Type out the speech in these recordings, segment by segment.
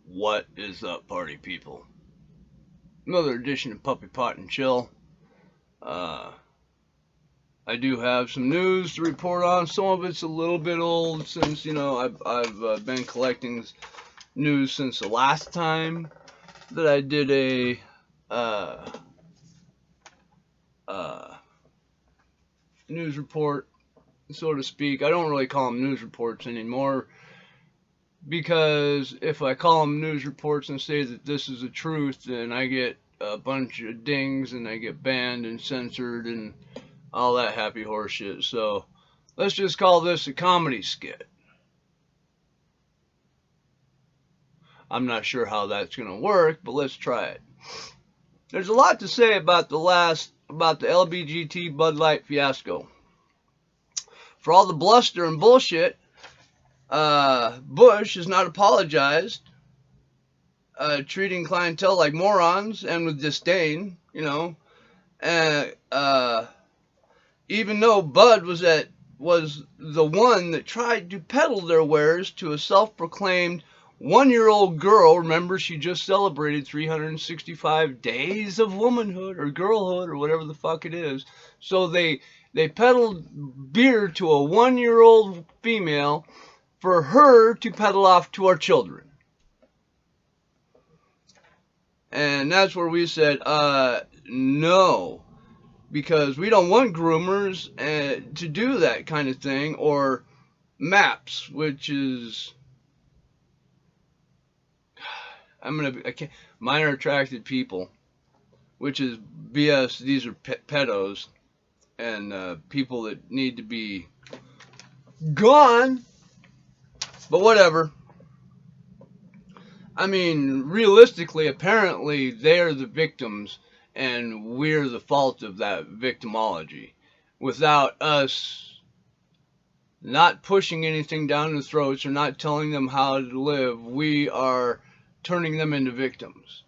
What is up, party people? Another edition of Puppy Pot and Chill. Uh, I do have some news to report on. Some of it's a little bit old since, I've been collecting news since the last time that I did a uh, uh, news report, so to speak. I don't really call them news reports anymore because if I call them news reports and say that this is the truth, then I get a bunch of dings and I get banned and censored and all that happy horse shit. So let's just call this a comedy skit. I'm not sure how that's going to work, but let's try it. There's a lot to say about the LBGT Bud Light fiasco. For all the bluster and bullshit, Bush has not apologized, treating clientele like morons and with disdain, even though Bud was the one that tried to peddle their wares to a self-proclaimed one-year-old girl. Remember, she just celebrated 365 days of womanhood or girlhood or whatever the fuck it is. So they peddled beer to a one-year-old female for her to peddle off to our children. And that's where we said, no, because we don't want groomers to do that kind of thing, or MAPS, which is minor attracted people, which is BS. These are pedos and people that need to be gone. But whatever. I mean, realistically, apparently they're the victims and we're the fault of that victimology. Without us not pushing anything down their throats or not telling them how to live, we are turning them into victims.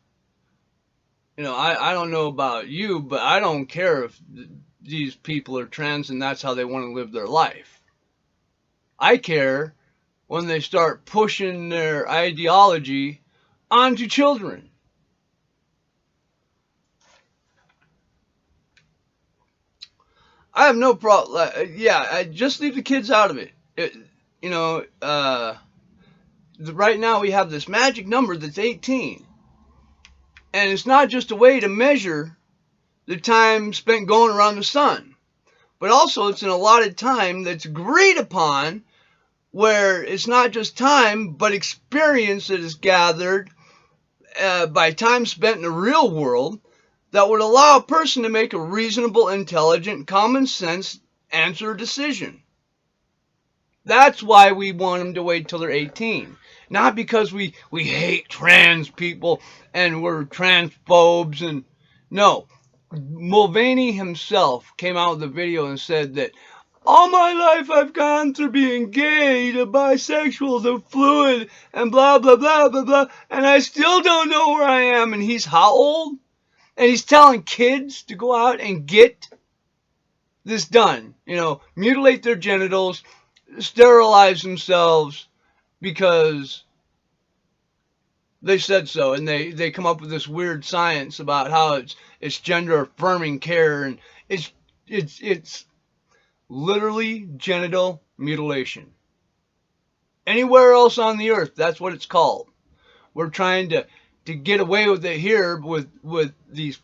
I don't know about you, but I don't care if these people are trans and that's how they want to live their life. I care when they start pushing their ideology onto children. I have no problem. I just leave the kids out of it. Right now we have this magic number that's 18. And it's not just a way to measure the time spent going around the sun, but also it's an allotted time that's agreed upon, where it's not just time, but experience that is gathered by time spent in the real world that would allow a person to make a reasonable, intelligent, common sense answer or decision. That's why we want them to wait till they're 18. Not because we hate trans people and we're transphobes. And no, Mulvaney himself came out with a video and said that all my life I've gone through being gay to bisexual to fluid and blah, blah, blah, blah, blah, and I still don't know where I am. And he's how old? And he's telling kids to go out and get this done. Mutilate their genitals, sterilize themselves because they said so. And they come up with this weird science about how it's gender affirming care, and it's literally genital mutilation. Anywhere else on the earth, that's what it's called. We're trying to get away with it here with these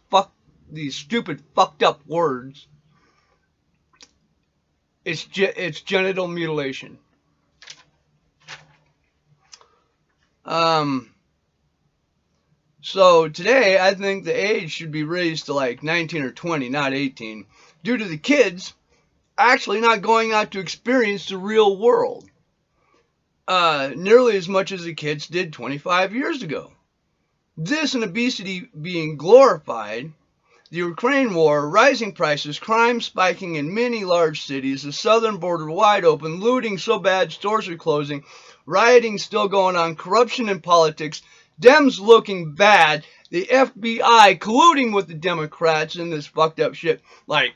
stupid fucked up words. It's genital mutilation. So today I think the age should be raised to like 19 or 20, not 18, due to the kids actually not going out to experience the real world nearly as much as the kids did 25 years ago. This and obesity being glorified, the Ukraine war, rising prices, crime spiking in many large cities, the southern border wide open, looting so bad stores are closing, rioting still going on, corruption in politics, Dems looking bad, the FBI colluding with the Democrats in this fucked up shit, like,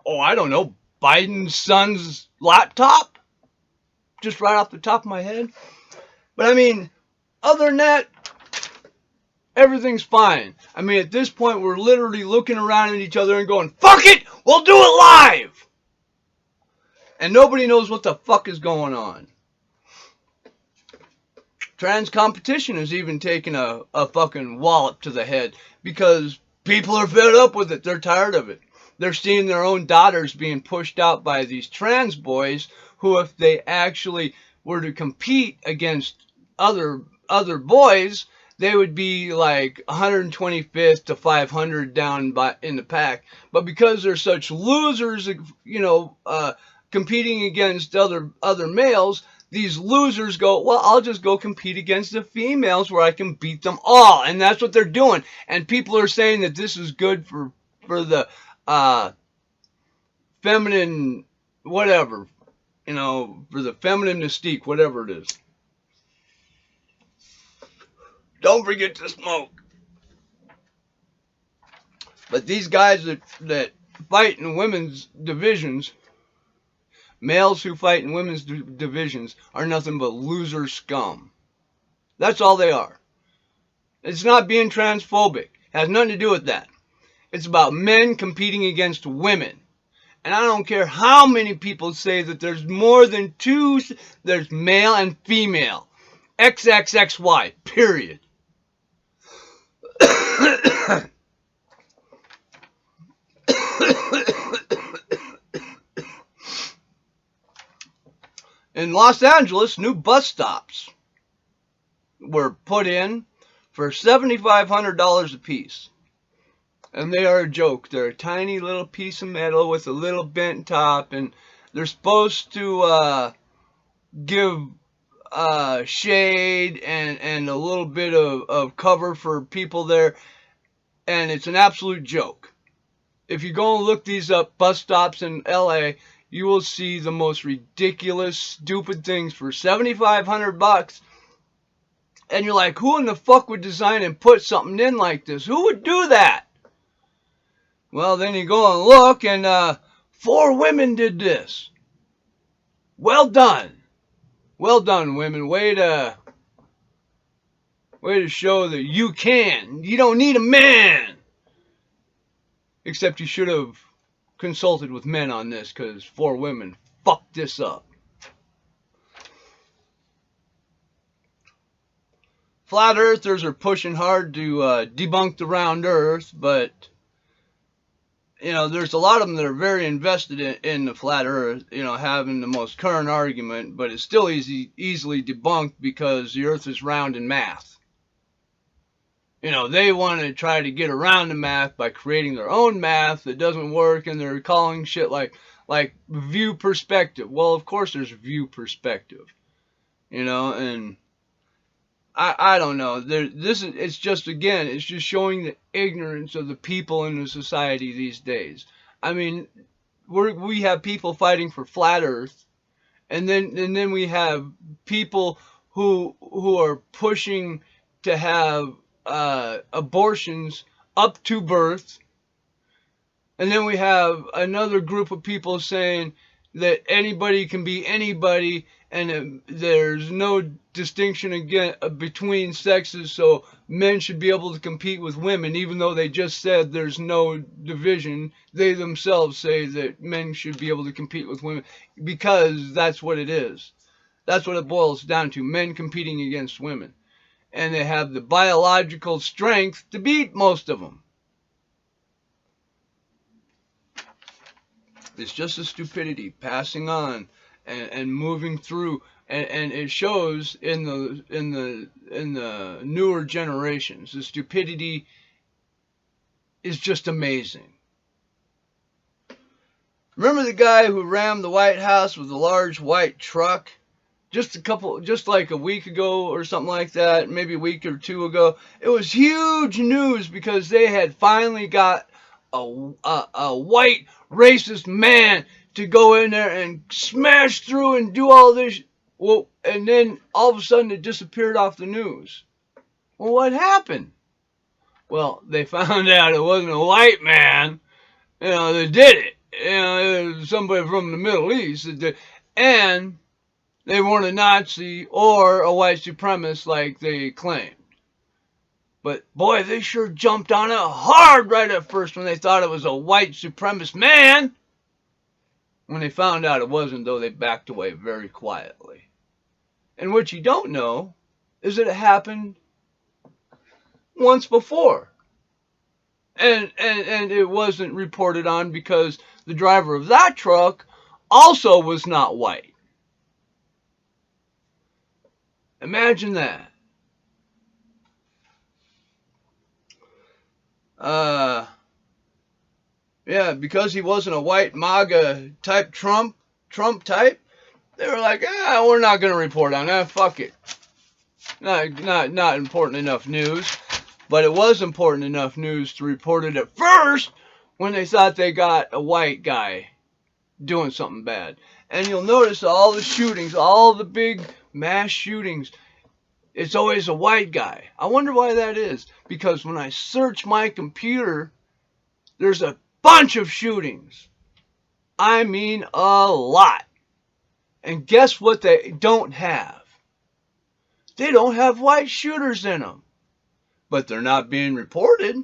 I don't know, Biden's son's laptop? Just right off the top of my head. But I mean, Other than that, everything's fine. I mean, at this point, we're literally looking around at each other and going, fuck it, we'll do it live! And nobody knows what the fuck is going on. Trans competition has even taken a fucking wallop to the head because people are fed up with it. They're tired of it. They're seeing their own daughters being pushed out by these trans boys who, if they actually were to compete against other boys, they would be like 125th to 500 down in the pack. But because they're such losers, competing against other males, these losers go, well, I'll just go compete against the females where I can beat them all. And that's what they're doing. And people are saying that this is good for the feminine, whatever, for the feminine mystique, whatever it is. Don't forget to smoke. But these guys that fight in women's divisions, males who fight in women's divisions, are nothing but loser scum. That's all they are. It's not being transphobic. It has nothing to do with that. It's about men competing against women. And I don't care how many people say that there's more than two, there's male and female. XXXY, period. In Los Angeles, new bus stops were put in for $7,500 a piece. And they are a joke. They're a tiny little piece of metal with a little bent top, and they're supposed to give shade and a little bit of cover for people there, and it's an absolute joke. If you go and look these up, bus stops in LA, you will see the most ridiculous, stupid things for $7,500. And you're like, who in the fuck would design and put something in like this? Who would do that? Well, then you go and look, and 4 women did this. Well done. Well done, women. Way to show that you can. You don't need a man. Except you should have consulted with men on this, because 4 women fucked this up. Flat earthers are pushing hard to debunk the round earth, but there's a lot of them that are very invested in the flat earth, having the most current argument, but it's still easily debunked because the earth is round in math. They want to try to get around the math by creating their own math that doesn't work, and they're calling shit like view perspective. Well, of course there's view perspective, and I don't know. It's just showing the ignorance of the people in the society these days. I mean, we have people fighting for flat earth, and then we have people who are pushing to have abortions up to birth. And then we have another group of people saying that anybody can be anybody, and there's no distinction again between sexes, so men should be able to compete with women, even though they just said there's no division. They themselves say that men should be able to compete with women, because that's what it is. That's what it boils down to, men competing against women. And they have the biological strength to beat most of them. It's just a stupidity passing on and moving through, and it shows in the newer generations. The stupidity is just amazing. Remember the guy who rammed the White House with a large white truck? Just like a week ago or something like that, maybe a week or 2 ago. It was huge news because they had finally got a white racist man to go in there and smash through and do all this. Well, and then all of a sudden it disappeared off the news. Well, what happened? Well, they found out it wasn't a white man, that did it. It was somebody from the Middle East that did. And they weren't a Nazi or a white supremacist like they claimed. But boy, they sure jumped on it hard right at first when they thought it was a white supremacist man. When they found out it wasn't, though, they backed away very quietly. And what you don't know is that it happened once before. And it wasn't reported on because the driver of that truck also was not white. Imagine that. Yeah, because he wasn't a white MAGA type Trump type, they were like, we're not going to report on that. Fuck it. Not important enough news. But it was important enough news to report it at first when they thought they got a white guy doing something bad. And you'll notice all the shootings, all the big mass shootings, it's always a white guy. I wonder why that is. Because when I search my computer, there's a bunch of shootings. I mean a lot. And guess what they don't have? They don't have white shooters in them. But they're not being reported.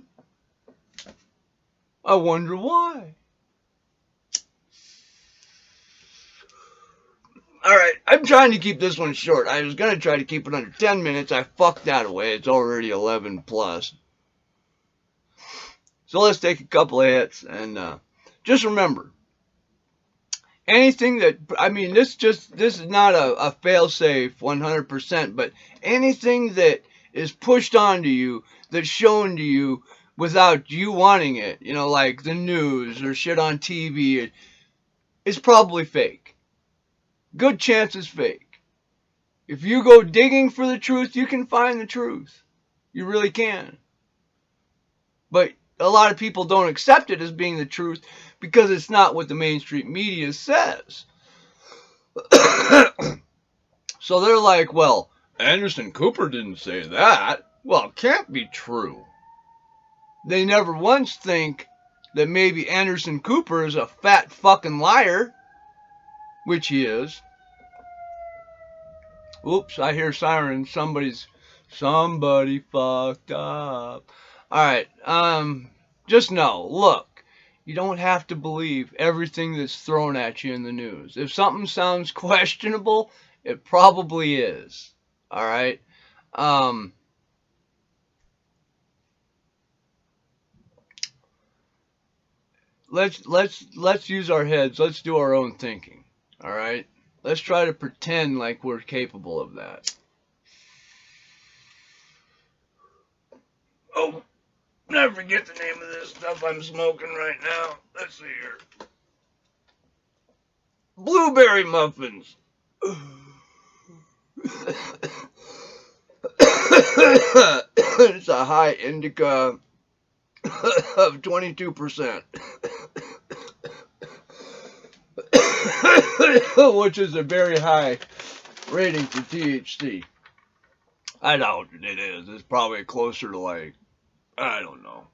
I wonder why. Alright, I'm trying to keep this one short. I was going to try to keep it under 10 minutes. I fucked that away. It's already 11 plus. So let's take a couple of hits. And just remember, anything that, I mean, this is not a fail-safe 100%, but anything that is pushed onto you, that's shown to you without you wanting it, you know, like the news or shit on TV, it's probably fake. Good chance it's fake. If you go digging for the truth, you can find the truth. You really can. But a lot of people don't accept it as being the truth because it's not what the mainstream media says. So they're like, well, Anderson Cooper didn't say that. Well, it can't be true. They never once think that maybe Anderson Cooper is a fat fucking liar, which he is. Oops, I hear sirens. Somebody fucked up. Alright, just know, look, you don't have to believe everything that's thrown at you in the news. If something sounds questionable, it probably is. Alright? Let's use our heads. Let's do our own thinking. Alright? Let's try to pretend like we're capable of that. Oh, I forget the name of this stuff I'm smoking right now. Let's see here. Blueberry muffins. It's a high indica of 22%. Which is a very high rating for THC. I doubt it is. It's probably closer to like, I don't know.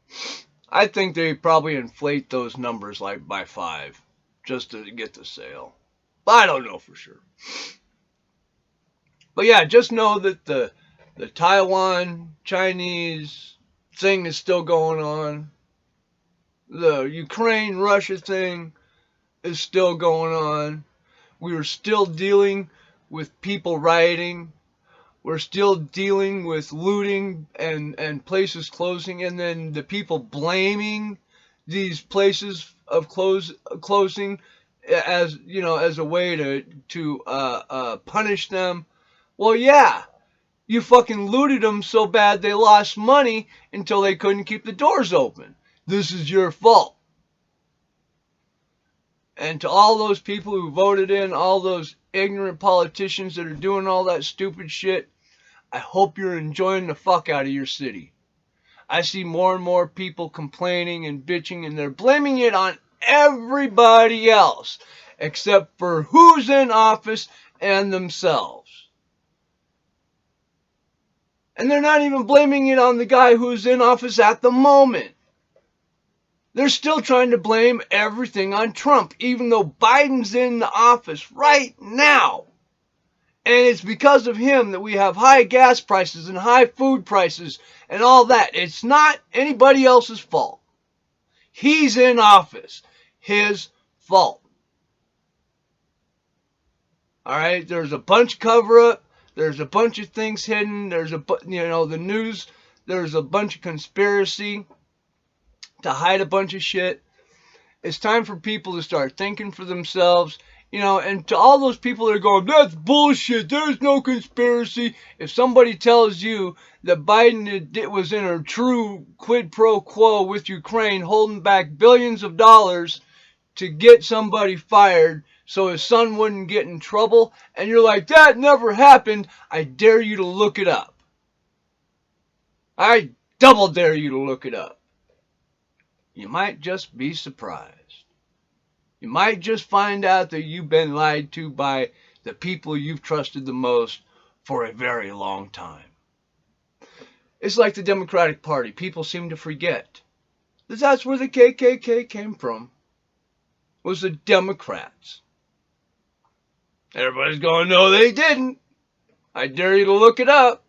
I think they probably inflate those numbers like by 5 just to get the sale. But I don't know for sure. But yeah, just know that the Taiwan Chinese thing is still going on. The Ukraine-Russia thing is still going on. We are still dealing with people rioting. We're still dealing with looting and places closing, and then the people blaming these places of closing as, you know, as a way to punish them. Well, yeah, you fucking looted them so bad they lost money until they couldn't keep the doors open. This is your fault. And to all those people who voted in, all those ignorant politicians that are doing all that stupid shit, I hope you're enjoying the fuck out of your city. I see more and more people complaining and bitching, and they're blaming it on everybody else except for who's in office and themselves. And they're not even blaming it on the guy who's in office at the moment. They're still trying to blame everything on Trump, even though Biden's in the office right now. And it's because of him that we have high gas prices and high food prices and all that. It's not anybody else's fault. He's in office. His fault. All right? There's a bunch of cover-up. There's a bunch of things hidden. There's the news. There's a bunch of conspiracy to hide a bunch of shit. It's time for people to start thinking for themselves. And to all those people that are going, that's bullshit, there's no conspiracy. If somebody tells you that Biden was in a true quid pro quo with Ukraine, holding back billions of dollars to get somebody fired so his son wouldn't get in trouble, and you're like, that never happened, I dare you to look it up. I double dare you to look it up. You might just be surprised. You might just find out that you've been lied to by the people you've trusted the most for a very long time. It's like the Democratic Party. People seem to forget that that's where the KKK came from, was the Democrats. Everybody's going, no, they didn't. I dare you to look it up.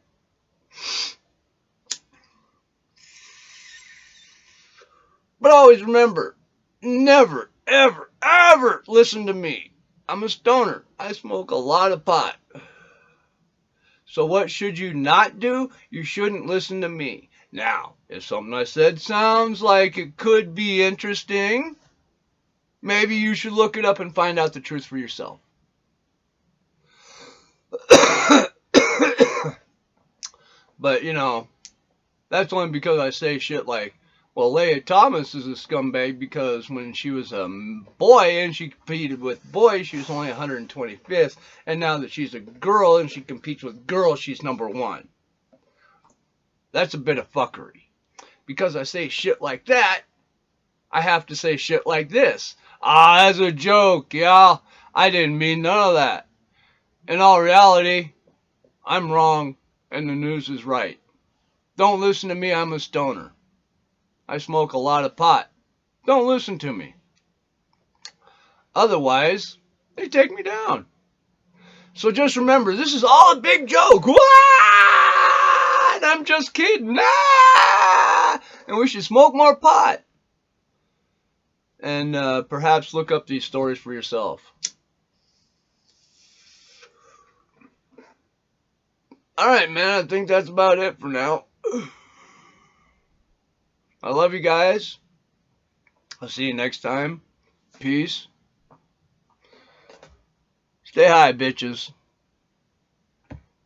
But always remember, never, ever, ever listen to me. I'm a stoner. I smoke a lot of pot. So what should you not do? You shouldn't listen to me. Now, if something I said sounds like it could be interesting, maybe you should look it up and find out the truth for yourself. But, that's only because I say shit like, well, Leah Thomas is a scumbag because when she was a boy and she competed with boys, she was only 125th. And now that she's a girl and she competes with girls, she's number 1. That's a bit of fuckery. Because I say shit like that, I have to say shit like this. That's a joke, yeah. I didn't mean none of that. In all reality, I'm wrong and the news is right. Don't listen to me, I'm a stoner. I smoke a lot of pot. Don't listen to me. Otherwise, they take me down. So just remember, this is all a big joke. What? I'm just kidding. And we should smoke more pot. And perhaps look up these stories for yourself. Alright, man, I think that's about it for now. I love you guys. I'll see you next time. Peace. Stay high, bitches.